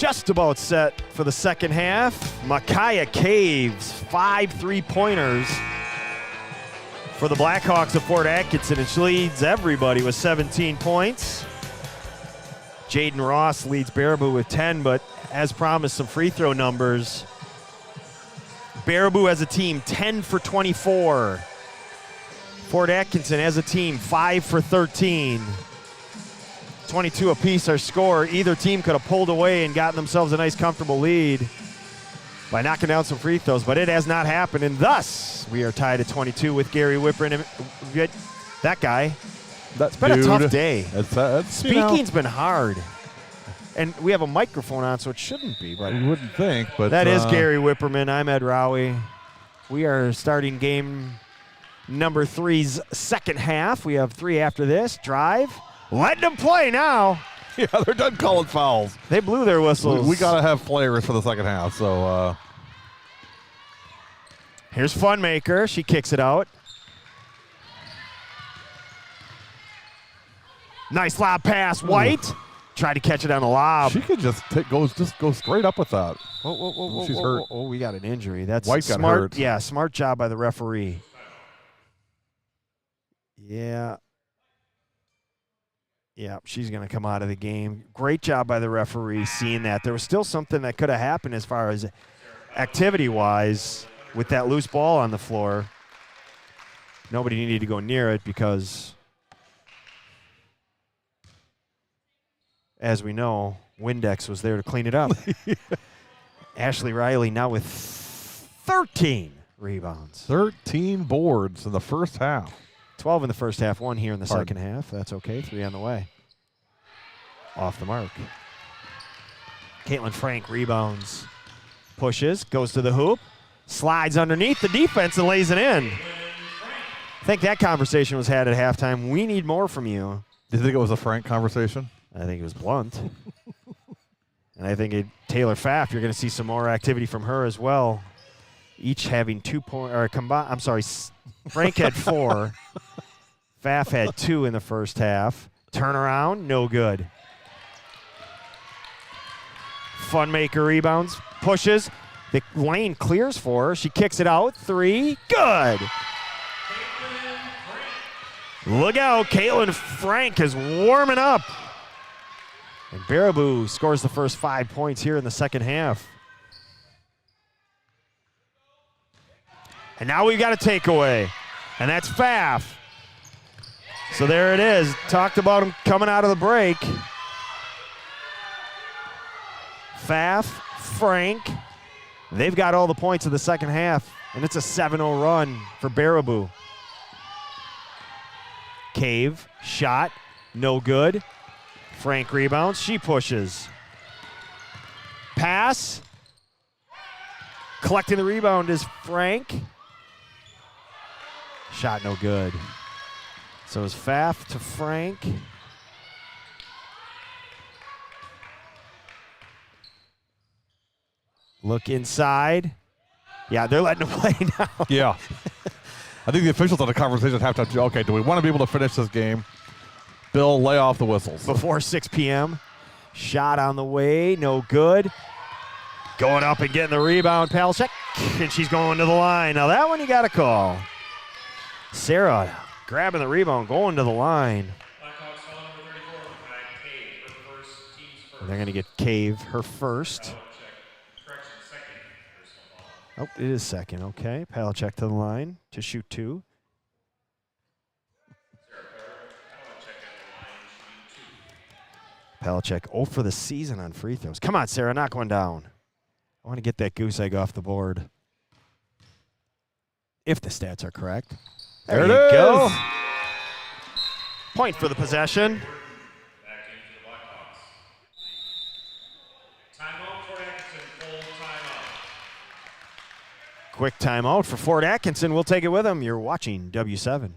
just about set for the second half. Micaiah Caves, 5 3-pointers for the Blackhawks of Fort Atkinson, and she leads everybody with 17 points. Jaden Ross leads Baraboo with 10, but as promised, some free throw numbers. Baraboo as a team, 10 for 24. Fort Atkinson as a team, 5 for 13. 22 apiece our score. Either team could have pulled away and gotten themselves a nice comfortable lead by knocking down some free throws, but it has not happened, and thus we are tied at 22 with Gary Whipper. And that guy, it's been a tough day. Speaking's been hard. And we have a microphone on, so it shouldn't be. But you wouldn't think, but that is Gary Whipperman. I'm Ed Rowie. We are starting game number 3's second half. We have 3 after this. Drive. Letting them play now. Yeah, they're done calling fouls. They blew their whistles. We got to have players for the second half. So here's Funmaker. She kicks it out. Nice lob pass. White. Tried to catch it on the lob. She could just go straight up with that. Whoa, she's hurt. Oh, we got an injury. That's White got smart. hurt. Yeah, smart job by the referee. Yeah, she's going to come out of the game. Great job by the referee seeing that. There was still something that could have happened as far as activity-wise with that loose ball on the floor. Nobody needed to go near it because, as we know, Windex was there to clean it up. Ashley Riley now with 13 rebounds. 13 boards in the first half. 12 in the first half, 1 here in the second half. That's okay, 3 on the way. Off the mark. Caitlin Frank rebounds, pushes, goes to the hoop, slides underneath the defense and lays it in. I think that conversation was had at halftime. We need more from you. Do you think it was a frank conversation? I think it was blunt. And I think Taylor Pfaff, you're going to see some more activity from her as well. Each having 2 points, or combined, I'm sorry, Frank had 4. Pfaff had 2 in the first half. Turnaround, no good. Funmaker rebounds, pushes. The lane clears for her. She kicks it out. 3, good. Look out, Caitlin Frank is warming up. And Baraboo scores the first 5 points here in the second half. And now we've got a takeaway, and that's Pfaff. So there it is. Talked about him coming out of the break. Pfaff, Frank, they've got all the points of the second half, and it's a 7-0 run for Baraboo. Cave, shot, no good. Frank rebounds, she pushes. Pass. Collecting the rebound is Frank. Shot no good. So it's Pfaff to Frank. Look inside. Yeah, they're letting him play now. Yeah. I think the officials had a conversation at halftime. Okay, do we want to be able to finish this game? Bill, lay off the whistles. Before 6 p.m. Shot on the way, no good. Going up and getting the rebound, Palachek, and she's going to the line. Now that one you got to call. Sarah grabbing the rebound, going to the line. And they're going to get Cave her first. Oh, it is second. Okay, Palachek to the line to shoot 2. Palachek 0 for the season on free throws. Come on, Sarah, knock one down. I want to get that goose egg off the board. If the stats are correct. There you go. Point for the possession. Back into the Blackhawks. Timeout for Atkinson, full timeout. Quick timeout for Fort Atkinson. We'll take it with them. You're watching W7.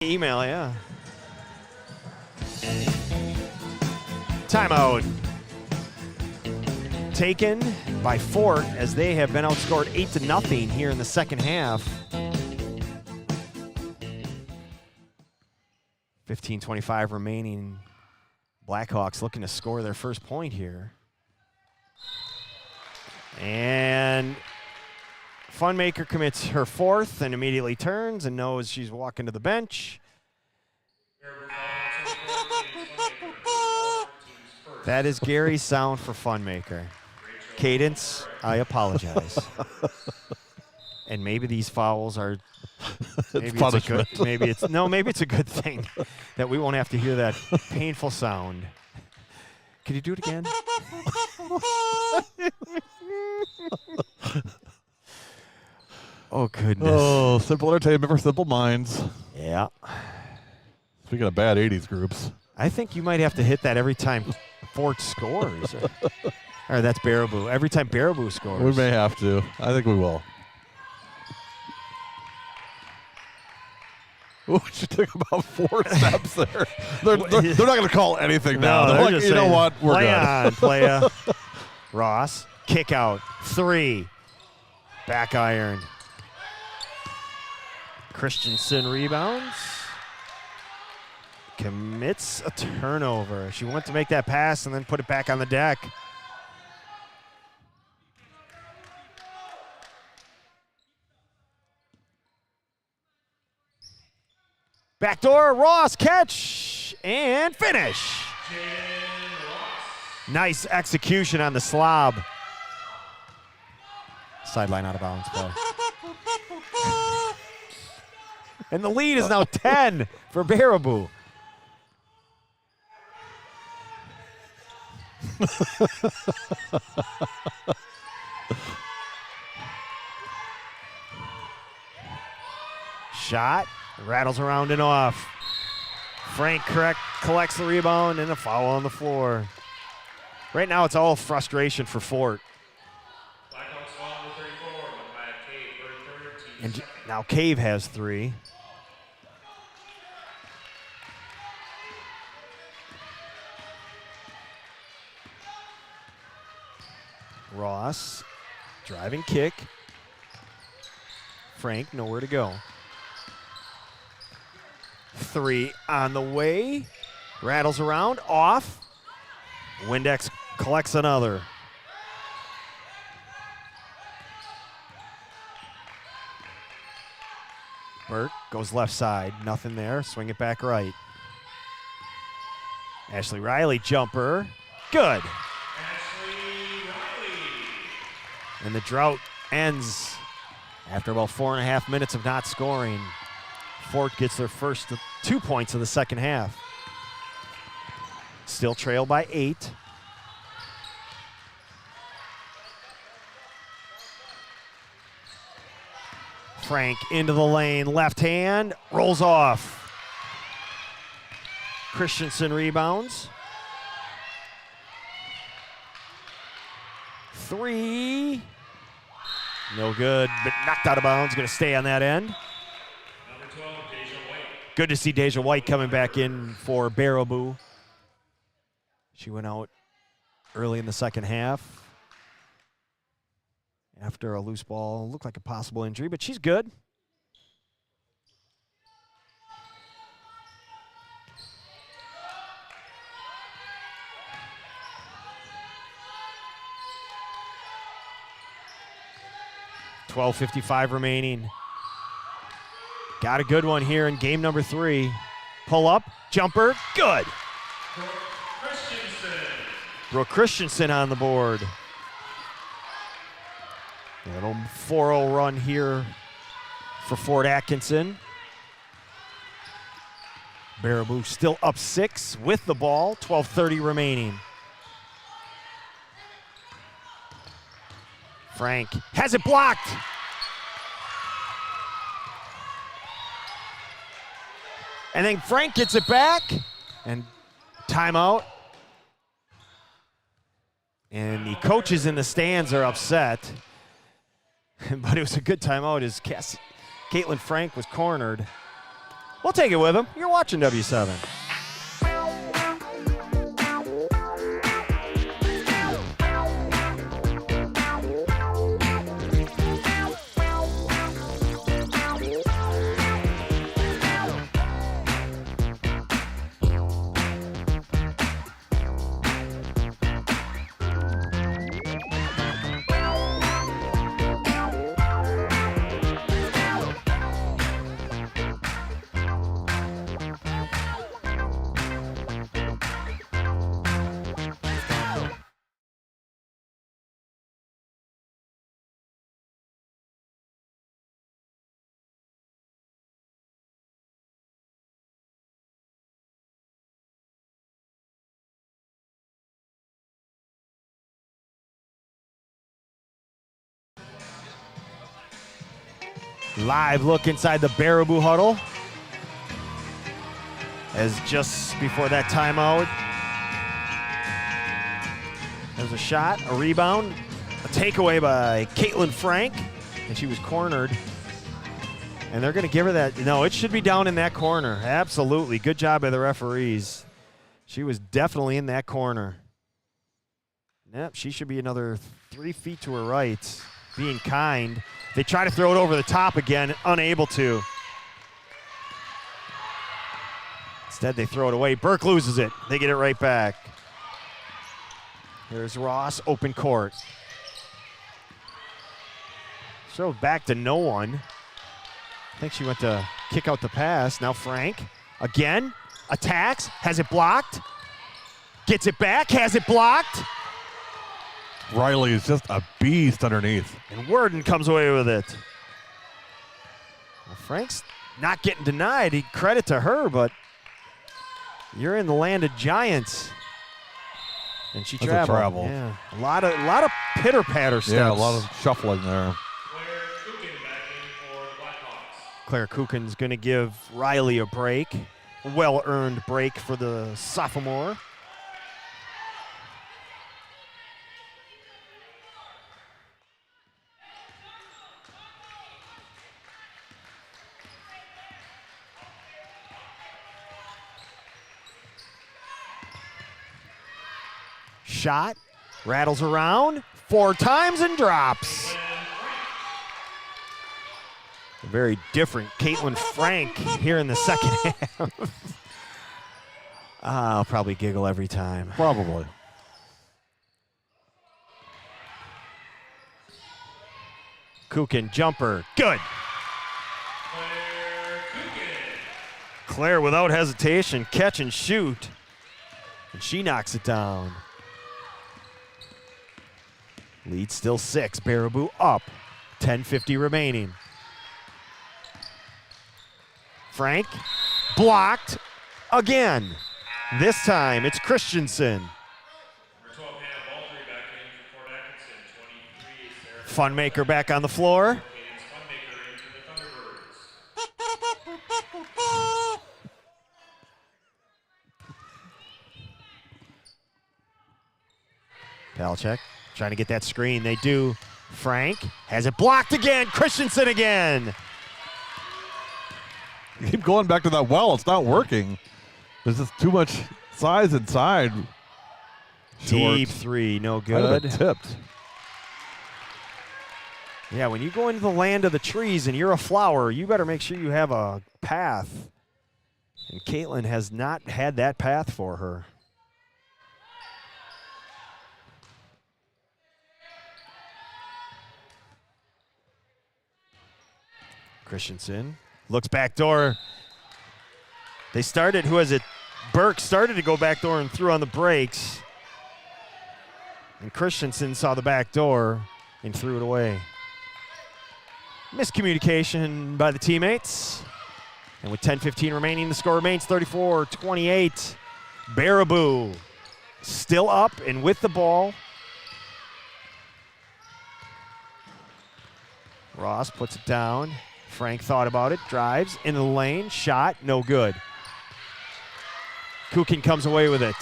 Email, yeah. Timeout. Taken by Fort as they have been outscored 8-0 here in the second half. 15:25 remaining. Blackhawks looking to score their first point here. And Funmaker commits her fourth and immediately turns and knows she's walking to the bench. That is Gary's sound for Funmaker. Cadence, I apologize. And maybe these fouls are maybe it's a good thing that we won't have to hear that painful sound. Can you do it again? Oh goodness. Oh, simple entertainment for simple minds. Yeah. Speaking of bad 80s groups. I think you might have to hit that every time Fort scores. Or that's Baraboo. Every time Baraboo scores. We may have to. I think we will. Ooh, she took about 4 steps there. They're not going to call anything now. They're like, you know what? We're play good. on, playa. Ross, kick out, 3. Back iron. Christensen rebounds. Commits a turnover. She went to make that pass and then put it back on the deck. Backdoor, Ross, catch, and finish. Nice execution on the slob. Sideline out of bounds play. And the lead is now 10 for Baraboo. Shot, rattles around and off. Frank collects the rebound and a foul on the floor. Right now it's all frustration for Fort. And now Cave has 3. Ross, driving kick. Frank, nowhere to go. 3 on the way. Rattles around, off. Windex collects another. Burke goes left side, nothing there. Swing it back right. Ashley Riley jumper, good. And the drought ends after about 4.5 minutes of not scoring. Fort gets their first 2 points of the second half. Still trailed by 8. Frank into the lane, left hand, rolls off. Christensen rebounds. 3. No good, but knocked out of bounds. Going to stay on that end. Number 12, Deja White. Good to see Deja White coming back in for Baraboo. She went out early in the second half after a loose ball. Looked like a possible injury, but she's good. .55 remaining. Got a good one here in game number 3. Pull up, jumper, good. Brooke Christensen on the board. A little 4-0 run here for Fort Atkinson. Baraboo still up 6 with the ball, 12:30 remaining. Frank has it blocked. And then Frank gets it back and timeout. And the coaches in the stands are upset. But it was a good timeout as Caitlin Frank was cornered. We'll take it with him. You're watching W7. Live look inside the Baraboo huddle. As just before that timeout, there's a shot, a rebound, a takeaway by Caitlin Frank, and she was cornered. And they're going to give her that. No, it should be down in that corner. Absolutely. Good job by the referees. She was definitely in that corner. Yep, she should be another 3 feet to her right. Being kind. They try to throw it over the top again, unable to. Instead, they throw it away. Burke loses it. They get it right back. Here's Ross, open court. So back to no one. I think she went to kick out the pass. Now Frank, again, attacks, has it blocked. Gets it back, has it blocked. Riley is just a beast underneath. And Worden comes away with it. Well, Frank's not getting denied. Credit to her, but you're in the land of giants. And she traveled. Yeah, a lot of pitter-patter steps. Yeah, a lot of shuffling there. Claire Kukin back in for the Blackhawks. Claire Kukin's going to give Riley a break. A well-earned break for the sophomore. Shot, rattles around 4 times and drops. A very different Caitlin Frank here in the second half. I'll probably giggle every time. Probably. Kukin, jumper, good. Claire Kukin. Claire without hesitation, catch and shoot. And she knocks it down. Lead still 6. Baraboo up. 10:50 remaining. Frank blocked again. This time it's Christensen. Number 12, Hannah Baldry back in for Fort Atkinson. 23 is Sarah. Funmaker back on the floor. Cadence Funmaker into the Thunderbirds. Palachek trying to get that screen. They do. Frank has it blocked again. Christensen again. Keep going back to that well. It's not working. There's just too much size inside. Deep Short. 3, no Might have good. been tipped. Yeah, when you go into the land of the trees and you're a flower, you better make sure you have a path. And Caitlin has not had that path for her. Christensen looks back door. They started, who is it? Burke started to go back door and threw on the brakes. And Christensen saw the back door and threw it away. Miscommunication by the teammates. And with 10:15 remaining, the score remains 34-28. Baraboo still up and with the ball. Ross puts it down. Frank thought about it, drives into the lane, shot, no good. Kukin comes away with it.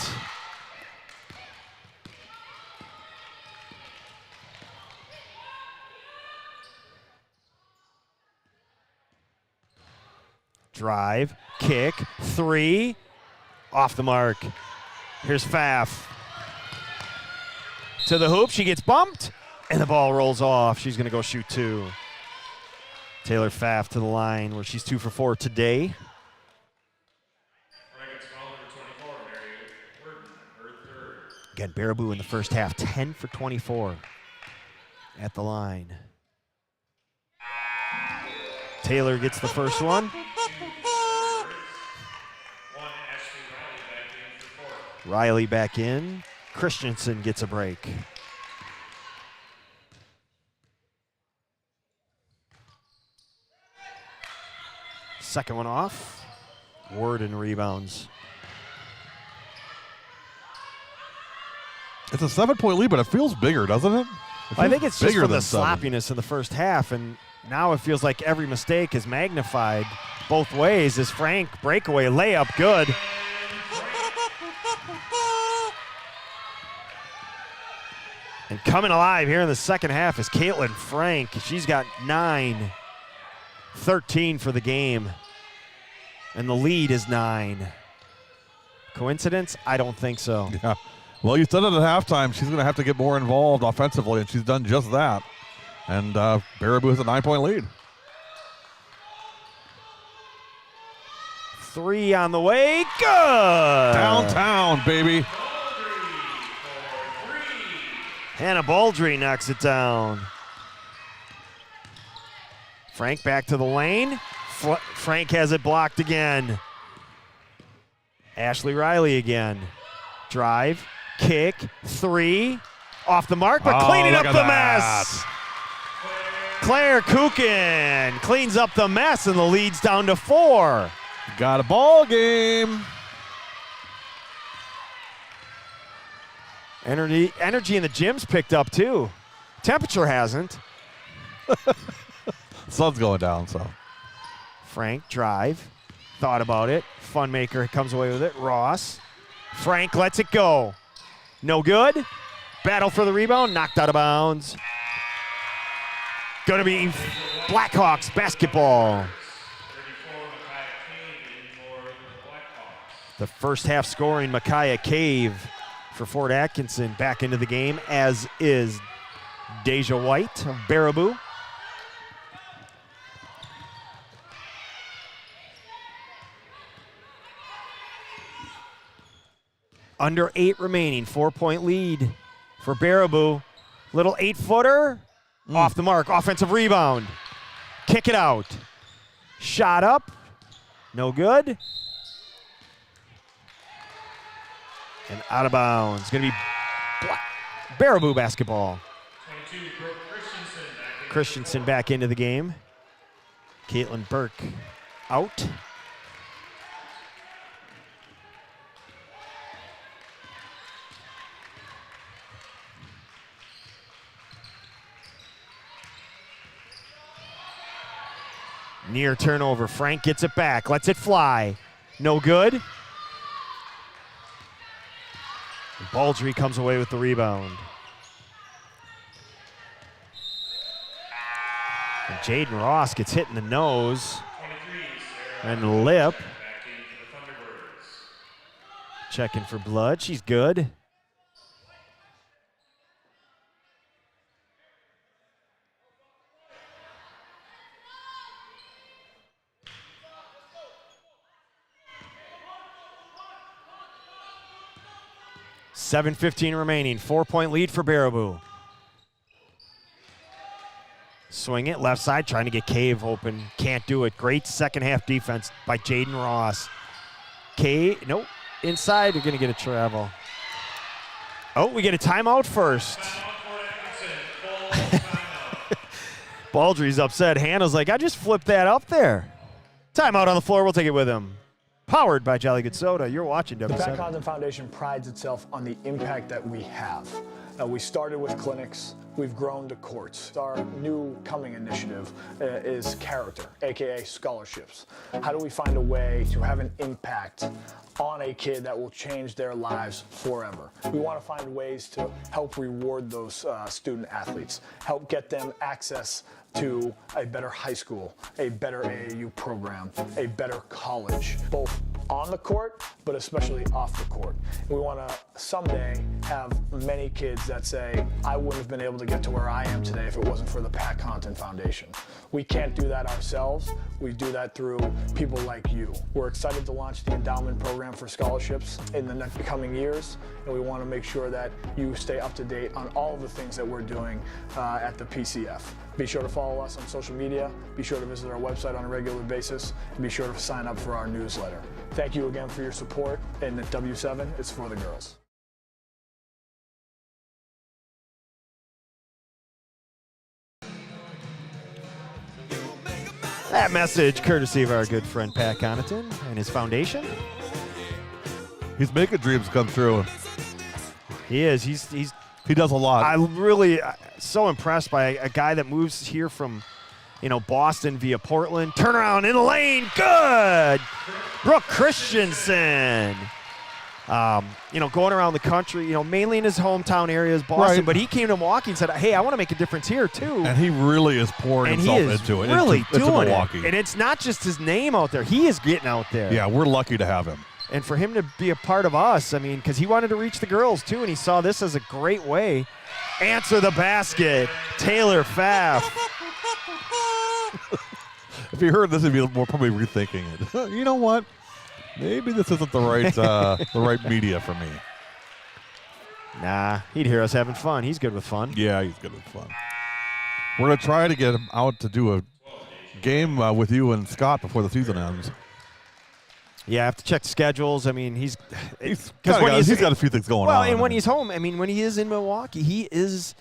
Drive, kick, 3, off the mark. Here's Pfaff. To the hoop, she gets bumped, and the ball rolls off. She's gonna go shoot 2. Taylor Pfaff to the line where she's 2 for 4 today. Again, Baraboo in the first half, 10 for 24 at the line. Taylor gets the first one. Riley back in. Christensen gets a break. Second one off. Worden rebounds. It's a 7-point lead, but it feels bigger, doesn't it? I think it's just for the 7. sloppiness in the first half, and now it feels like every mistake is magnified both ways. As Frank breakaway layup, good. And coming alive here in the second half is Caitlin Frank. She's got 9, 13 for the game, and the lead is 9. Coincidence? I don't think so. Yeah. Well, you said it at halftime. She's going to have to get more involved offensively, and she's done just that. And Baraboo has a 9-point lead. 3 on the way. Good. Downtown, baby. Hannah Baldry knocks it down. Frank back to the lane. Frank has it blocked again. Ashley Riley again. Drive, kick, 3. Off the mark, but cleaning up the mess. Claire Kukin cleans up the mess, and the lead's down to 4. Got a ball game. Energy in the gym's picked up too. Temperature hasn't. Sun's going down, so. Frank, drive. Thought about it. Funmaker comes away with it. Ross. Frank lets it go. No good. Battle for the rebound. Knocked out of bounds. Going to be Blackhawks basketball. The first half scoring, Micaiah Cave for Fort Atkinson back into the game, as is Deja White of Baraboo. Under 8 remaining, 4-point lead for Baraboo. Little 8-footer, off the mark, offensive rebound. Kick it out. Shot up, no good. And out of bounds. Going to be Baraboo basketball. Christensen back into the game. Caitlin Burke out. Near turnover. Frank gets it back. Lets it fly. No good. Baldry comes away with the rebound. And Jaden Ross gets hit in the nose and lip. Checking for blood. She's good. .7:15 remaining. 4-point lead for Baraboo. Swing it left side, trying to get Cave open. Can't do it. Great second half defense by Jaden Ross. Cave, nope. Inside, you're going to get a travel. Oh, we get a timeout first. Baldry's upset. Hannah's like, I just flipped that up there. Timeout on the floor. We'll take it with him. Powered by Jolly Good Soda. You're watching The W7. Pat Condon Foundation prides itself on the impact that we have. We started with clinics. We've grown to courts. Our new coming initiative is character, aka scholarships. How do we find a way to have an impact on a kid that will change their lives forever? We want to find ways to help reward those student athletes, help get them access to a better high school, a better AAU program, a better college, both on the court, but especially off the court. We want to someday have many kids that say, I wouldn't have been able to get to where I am today if it wasn't for the Pat Connaughton Foundation. We can't do that ourselves. We do that through people like you. We're excited to launch the endowment program for scholarships in the next coming years, and we want to make sure that you stay up to date on all of the things that we're doing at the PCF. Be sure to follow us on social media, be sure to visit our website on a regular basis, and be sure to sign up for our newsletter. Thank you again for your support, and at W7, it's for the girls. That message courtesy of our good friend Pat Connaughton and his foundation. He's making dreams come true. He is. He does a lot. I'm really so impressed by a guy that moves here from, Boston via Portland. Turnaround in the lane. Good. Brooke Christensen. Going around the country, mainly in his hometown area is Boston, Right. but he came to Milwaukee and said, hey, I want to make a difference here too. And he really is pouring himself into it. Really into doing Milwaukee. it. And it's not just his name out there. He is getting out there. Yeah, we're lucky to have him. And for him to be a part of us, because he wanted to reach the girls too, and he saw this as a great way. Answer the basket, Taylor Pfaff. If you heard this, you'd be more probably rethinking it. You know what? Maybe this isn't the right the right media for me. Nah, he'd hear us having fun. He's good with fun. Yeah, he's good with fun. We're going to try to get him out to do a game with you and Scott before the season ends. Yeah, I have to check schedules. He's got a few things going on. Well, and when he's home, when he is in Milwaukee, he's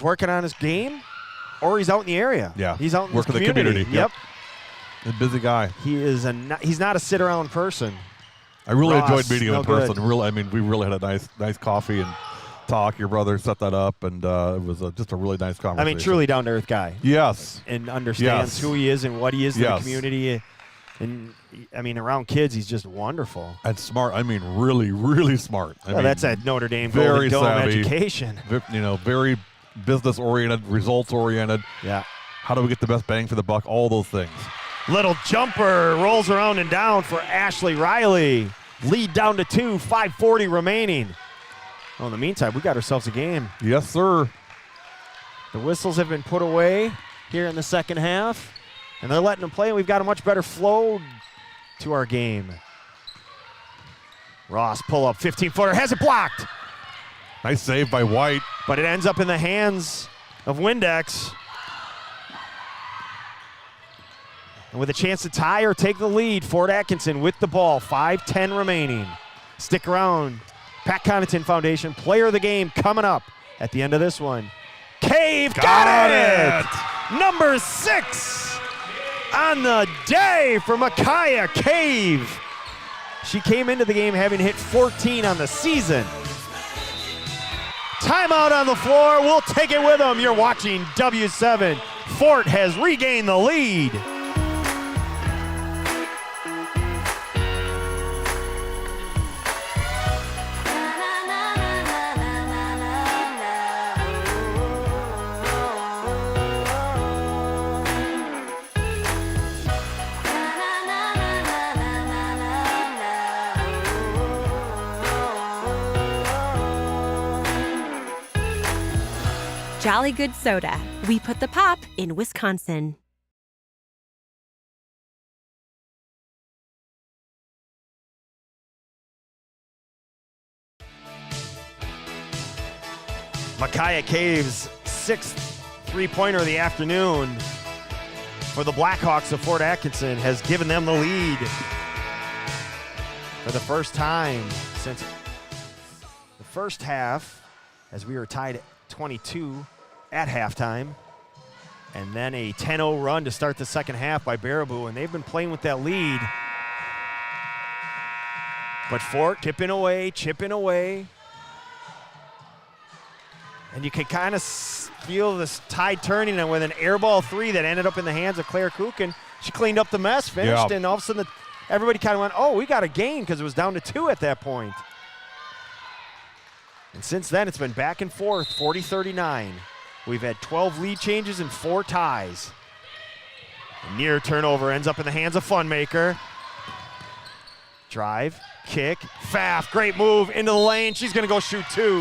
working on his game, or he's out in the area. Yeah, he's out in working the community. Yep. A busy guy. He's not a sit-around person. I really Ross, enjoyed meeting him in person. good. Really, we really had a nice coffee and talk. Your brother set that up, and it was just a really nice conversation. Truly down-to-earth guy. Yes. And understands who he is and what he is to the community. And, around kids, he's just wonderful. And smart. Really, really smart. That's that Notre Dame very Golden Dome savvy, education. Very business-oriented, results-oriented. Yeah. How do we get the best bang for the buck? All those things. Little jumper rolls around and down for Ashley Riley. Lead down to 2, 5:40 remaining. Well, in the meantime, we got ourselves a game. Yes, sir. The whistles have been put away here in the second half, and they're letting them play, and we've got a much better flow to our game. Ross, pull up, 15-footer, has it blocked. Nice save by White. But it ends up in the hands of Windex. And with a chance to tie or take the lead, Fort Atkinson with the ball, 5:10 remaining. Stick around. Pat Connaughton Foundation Player of the Game coming up at the end of this one. Cave got it! Number 6 on the day for Micaiah Cave. She came into the game having hit 14 on the season. Timeout on the floor. We'll take it with them. You're watching W7. Fort has regained the lead. Jolly Good Soda. We put the pop in Wisconsin. Micaiah Cave's 6th three-pointer of the afternoon for the Blackhawks of Fort Atkinson has given them the lead for the first time since the first half, as we were tied at 22 at halftime, and then a 10-0 run to start the second half by Baraboo, and they've been playing with that lead. But Fort chipping away. And you can kind of feel this tide turning, and with an air ball 3 that ended up in the hands of Claire Kuchen, she cleaned up the mess, finished, and all of a sudden everybody kind of went, oh, we got a gain, because it was down to 2 at that point. And since then, it's been back and forth, 40-39. We've had 12 lead changes and 4 ties. A near turnover ends up in the hands of Funmaker. Drive, kick, Pfaff, great move into the lane. She's going to go shoot 2.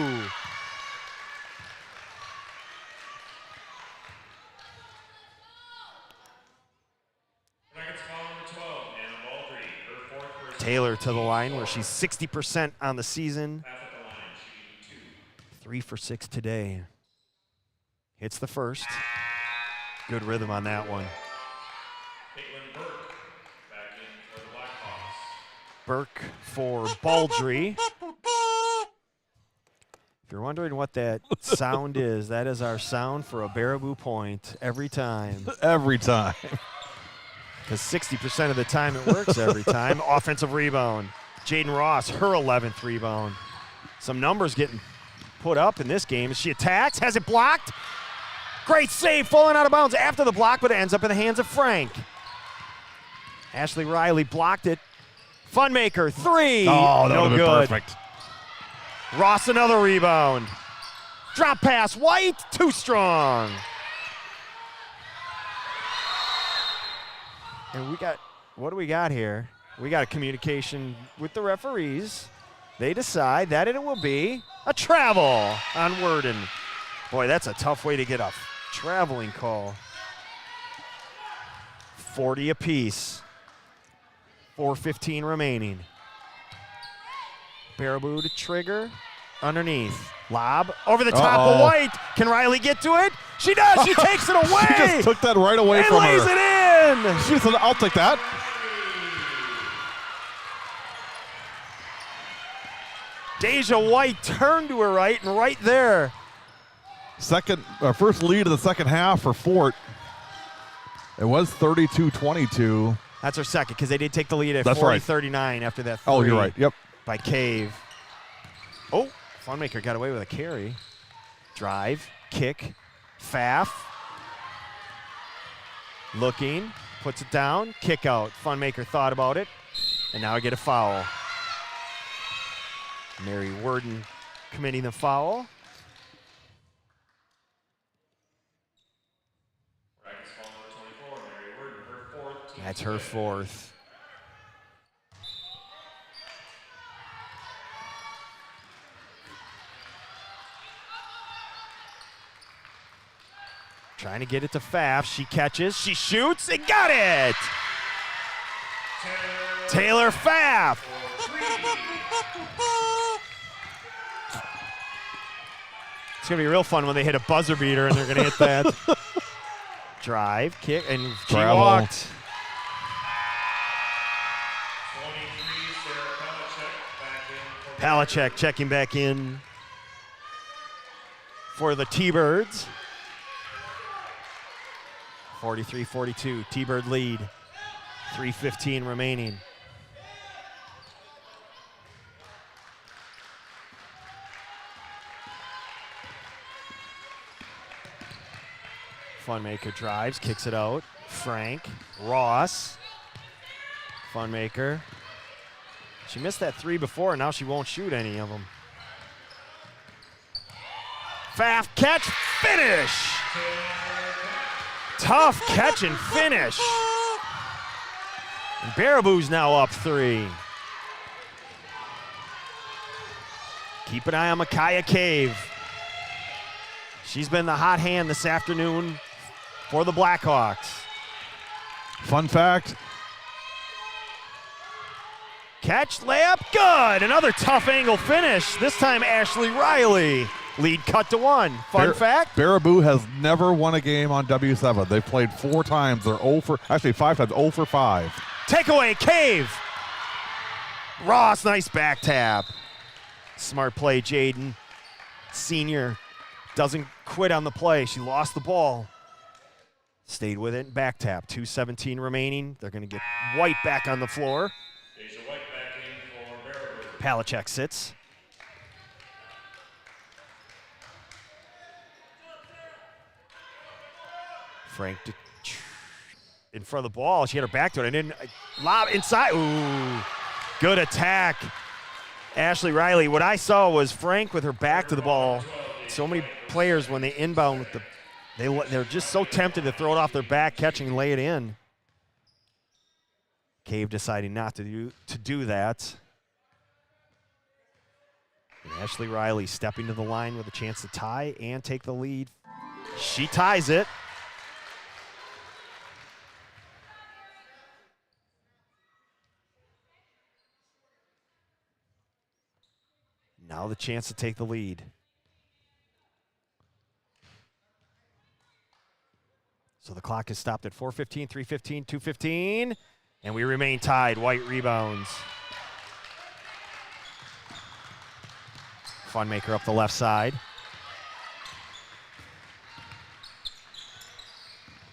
Brackets foul number 12, Anna Baldry, her 4th versus Taylor to the line where she's 60% on the season. half at the line, shooting 2. 3 for 6 today. Hits the first. Good rhythm on that one. Caitlin Burke back in for the Blackhawks. Burke for Baldry. If you're wondering what that sound is, that is our sound for a Baraboo point every time. Every time. Because 60% of the time it works every time. Offensive rebound. Jaden Ross, her 11th rebound. Some numbers getting put up in this game as she attacks, has it blocked. Great save, falling out of bounds after the block, but it ends up in the hands of Frank. Ashley Riley blocked it. Funmaker, 3. Oh, that no would have been good. perfect. Ross, another rebound. Drop pass, White, too strong. And we got, what do we got here? We got a communication with the referees. They decide that it will be a travel on Worden. Boy, that's a tough way to get a traveling call. 40 apiece. 4:15 remaining. Baraboo to trigger. Underneath. Lob. Over the top of White. Can Riley get to it? She does. She takes it away. She just took that right away and from lays her. it in. She said, I'll take that. Deja White turned to her right, and right there. First lead of the second half for Fort. It was 32-22. That's her second, because they did take the lead at That's right. 40-39 after that 3 Oh, you're right. Yep. by Cave. Oh, Funmaker got away with a carry. Drive, kick, Pfaff. Looking, puts it down, kick out. Funmaker thought about it, and now I get a foul. Mary Worden committing the foul. Brackets foul number 24, Mary Worden, her 4th. team That's her today. 4th. Trying to get it to Pfaff. She catches, she shoots, and got it! Taylor Pfaff! It's going to be real fun when they hit a buzzer beater and they're going to hit that. Drive, kick, and she Travel. walked. 23, Sarah Palachek back in for Palachek checking back in for the T-Birds. 43-42, T-Bird lead. 3:15 remaining. Funmaker drives, kicks it out. Frank, Ross. Funmaker. She missed that 3 before, and now she won't shoot any of them. Pfaff, catch, finish! Tough catch and finish. And Baraboo's now up 3. Keep an eye on Micaiah Cave. She's been the hot hand this afternoon for the Blackhawks. Fun fact. Catch, layup, good. Another tough angle finish. This time Ashley Riley. Lead cut to 1. Fun fact. Baraboo has never won a game on W7. They've played 4 times. They're 5 times, 0 for 5. Takeaway, Cave. Ross, nice back tap. Smart play, Jaden. Senior doesn't quit on the play. She lost the ball. Stayed with it, back tap. 2:17 remaining. They're going to get White back on the floor. Deja White back in for Baraboo. Palachek sits. Frank in front of the ball. She had her back to it. Lob inside. Ooh, good attack. Ashley Riley. What I saw was Frank with her back to the ball. So many players, when they inbound with they're just so tempted to throw it off their back, catching and lay it in. Cave deciding not to do that. And Ashley Riley stepping to the line with a chance to tie and take the lead. She ties it. Now the chance to take the lead. So the clock is stopped at 4:15, 3:15, 2:15, and we remain tied. White rebounds. Funmaker up the left side.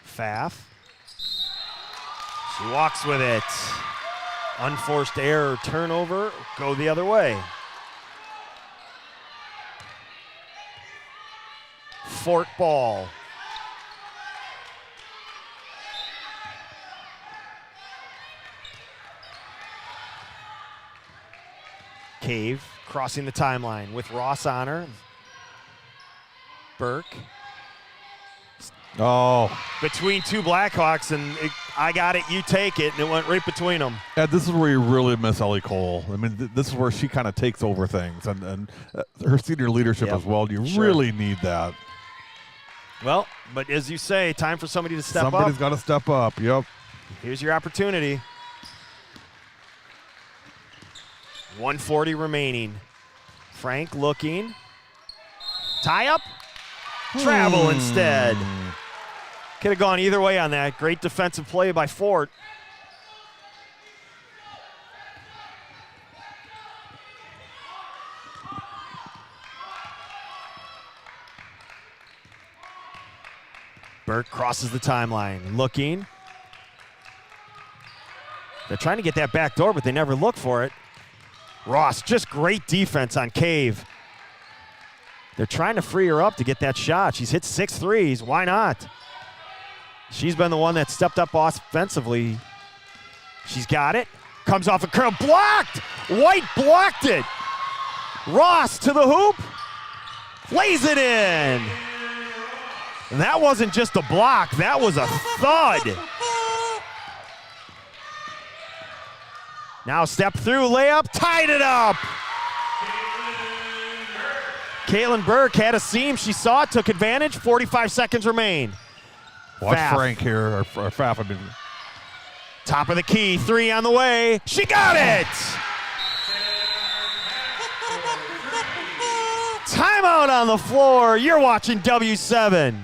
Pfaff. She walks with it. Unforced error, turnover, go the other way. Fort ball. Cave crossing the timeline with Ross on her. Burke. Oh. Between two Blackhawks, and I got it, you take it, and it went right between them. Yeah, this is where you really miss Ellie Cole. I mean, this is where she kind of takes over things, and her senior leadership as well. You really need that. Well, but as you say, time for somebody to step up. Somebody's got to step up, yep. Here's your opportunity. 1:40 remaining. Frank looking. Tie up. Travel instead. Could have gone either way on that. Great defensive play by Fort. Burke crosses the timeline. Looking. They're trying to get that back door, but they never look for it. Ross, just great defense on Cave. They're trying to free her up to get that shot. She's hit 6 threes. Why not? She's been the one that stepped up offensively. She's got it. Comes off a curl. Blocked! White blocked it. Ross to the hoop. Lays it in. And that wasn't just a block. That was a thud. Now step through, layup, tied it up. Caitlin Burke had a seam. She saw it, took advantage. 45 seconds remain. Watch Pfaff. Frank here, or Pfaff. I mean. Top of the key, 3 on the way. She got it! Timeout on the floor. You're watching W7.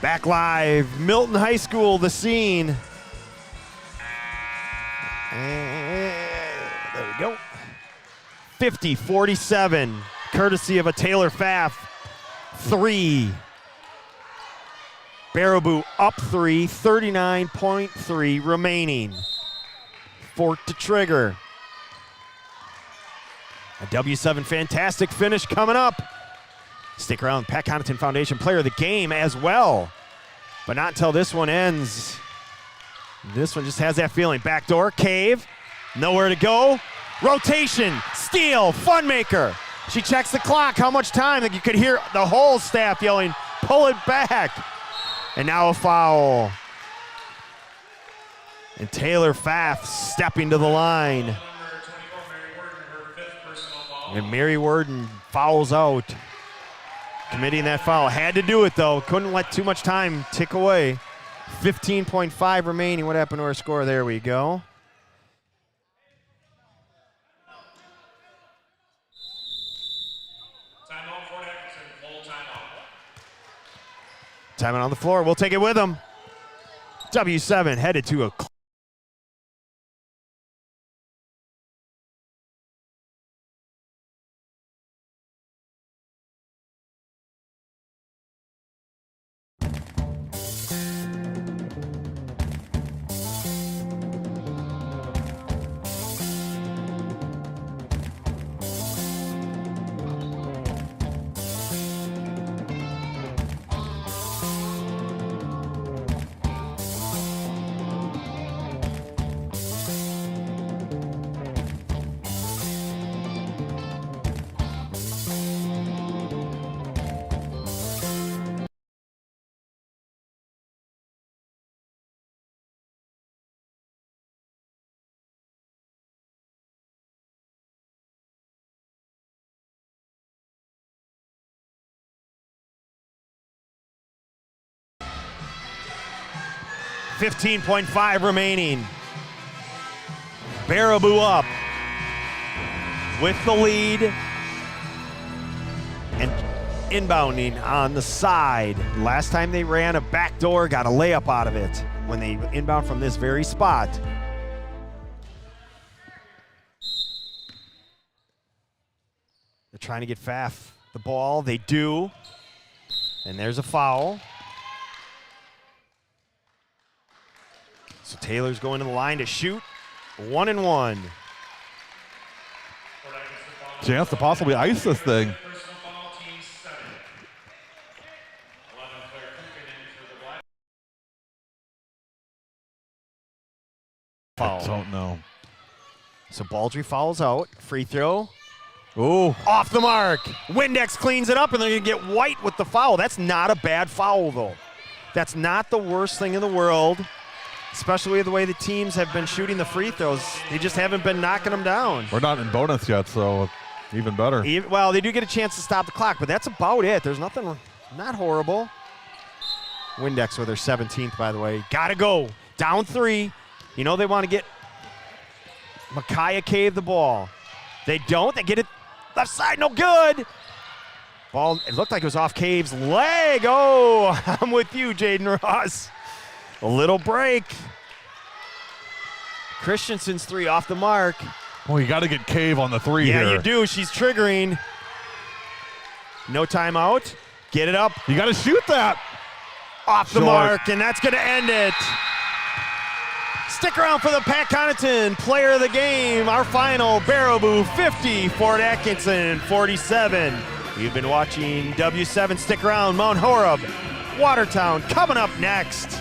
Back live, Milton High School, the scene. There we go. 50-47, courtesy of a Taylor Pfaff. 3. Baraboo up 3, 39.3 remaining. Fort to trigger. A W7 fantastic finish coming up. Stick around, Pat Connaughton Foundation Player of the Game as well. But not until this one ends. This one just has that feeling. Backdoor, Cave, nowhere to go. Rotation, steal, Funmaker. She checks the clock, how much time? Like you could hear the whole staff yelling, pull it back. And now a foul. And Taylor Pfaff stepping to the line. Number 24, Mary Worden, her 5th personal foul. And Mary Worden fouls out. Committing that foul. Had to do it, though. Couldn't let too much time tick away. 15.5 remaining. What happened to our score? There we go. Timeout, Fort Atkinson, full timeout. Timeout on the floor. We'll take it with them. W7 headed to a 15.5 remaining. Baraboo up with the lead and inbounding on the side. Last time they ran a backdoor, got a layup out of it when they inbound from this very spot. They're trying to get Pfaff the ball. They do. And there's a foul. So Taylor's going to the line to shoot. 1 and 1. Fort Atkinson foul. Chance to possibly ice this thing. Personal foul, team 7. 11, Claire Kukanen for the Black. Foul. I don't know. So Baldry fouls out. Free throw. Ooh. Off the mark. Windex cleans it up, and they're going to get White with the foul. That's not a bad foul, though. That's not the worst thing in the world, especially the way the teams have been shooting the free throws. They just haven't been knocking them down. We're not in bonus yet, so even better. Well, they do get a chance to stop the clock, but that's about it. There's nothing, not horrible. Windex with her 17th, by the way. Got to go. Down 3. You know they want to get Micaiah Cave the ball. They don't. They get it left side, no good. Ball, it looked like it was off Cave's leg. Oh, I'm with you, Jaden Ross. A little break. Christensen's 3 off the mark. Oh, you got to get Cave on the 3 here. Yeah, you do. She's triggering. No timeout. Get it up. You got to shoot that. Off the Short. mark, and that's going to end it. Stick around for the Pat Connaughton Player of the Game. Our final, Baraboo 50, Fort Atkinson 47. You've been watching W7. Stick around. Mount Horeb, Watertown coming up next.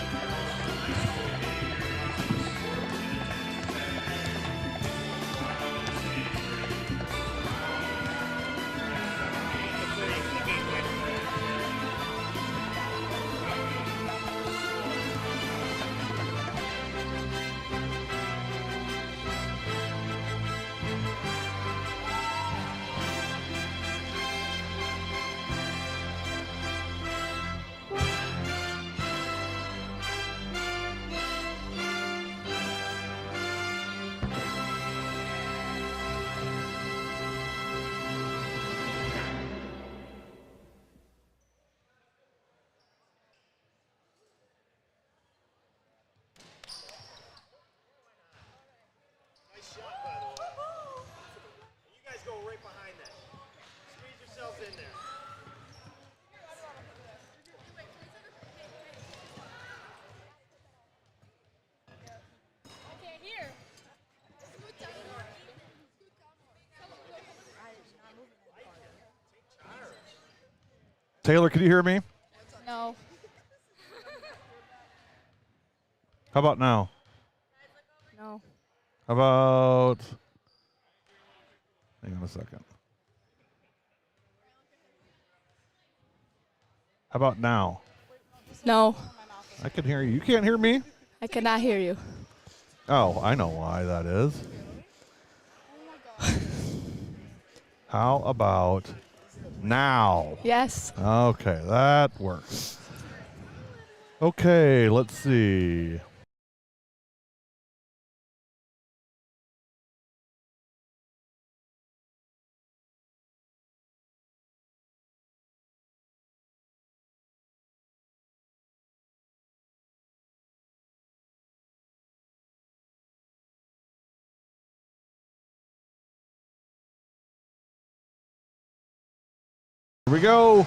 Taylor, can you hear me? No. How about now? No. How about... Hang on a second. How about now? No. I can hear you. You can't hear me? I cannot hear you. Oh, I know why that is. How about now? Yes. Okay, that works. Okay, let's see. Here we go.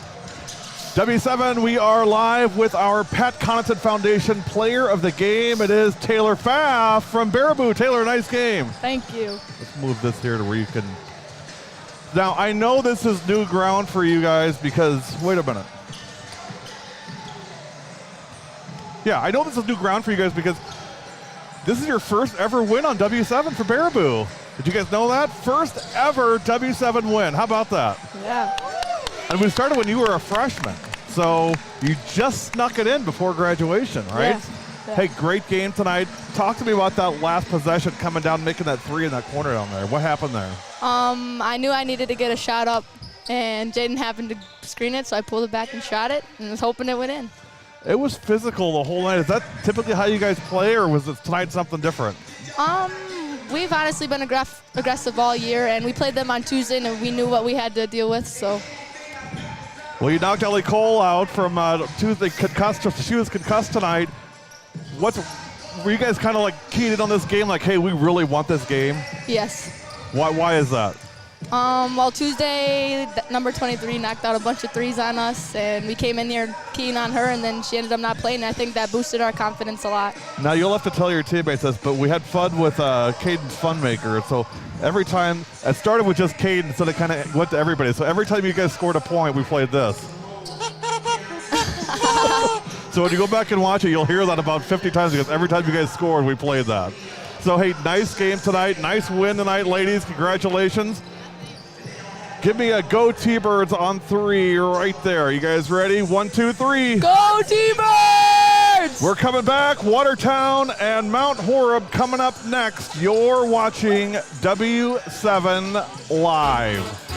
W7, we are live with our Pat Connaughton Foundation Player of the Game. It is Taylor Pfaff from Baraboo. Taylor, nice game. Thank you. Let's move this here to where you can. Now, I know this is new ground for you guys because, wait a minute. Yeah, I know this is new ground for you guys because this is your first ever win on W7 for Baraboo. Did you guys know that? First ever W7 win. How about that? Yeah. And we started when you were a freshman. So you just snuck it in before graduation, right? Yeah. Hey, great game tonight. Talk to me about that last possession coming down, making that three in that corner down there. What happened there? I knew I needed to get a shot up, and Jaden happened to screen it, so I pulled it back and shot it, and was hoping it went in. It was physical the whole night. Is that typically how you guys play, or was it tonight something different? We've honestly been aggressive all year, and we played them on Tuesday, and we knew what we had to deal with, so. Well, you knocked Ellie Cole out from Tuesday, concussed. She was concussed tonight. Were you guys kind of like keyed in on this game, like, hey, we really want this game? Yes. Why is that? Well, Tuesday, number 23 knocked out a bunch of threes on us, and we came in here keying on her, and then she ended up not playing. I think that boosted our confidence a lot. Now, you'll have to tell your teammates this, but we had fun with Caden's Funmaker. So every time, it started with just Caden, so it kind of went to everybody. So every time you guys scored a point, we played this. So when you go back and watch it, you'll hear that about 50 times because every time you guys scored, we played that. So, hey, nice game tonight. Nice win tonight, ladies. Congratulations. Give me a go T-Birds on three right there. You guys ready? 1, 2, 3. Go T-Birds! We're coming back. Watertown and Mount Horeb coming up next. You're watching W7 Live.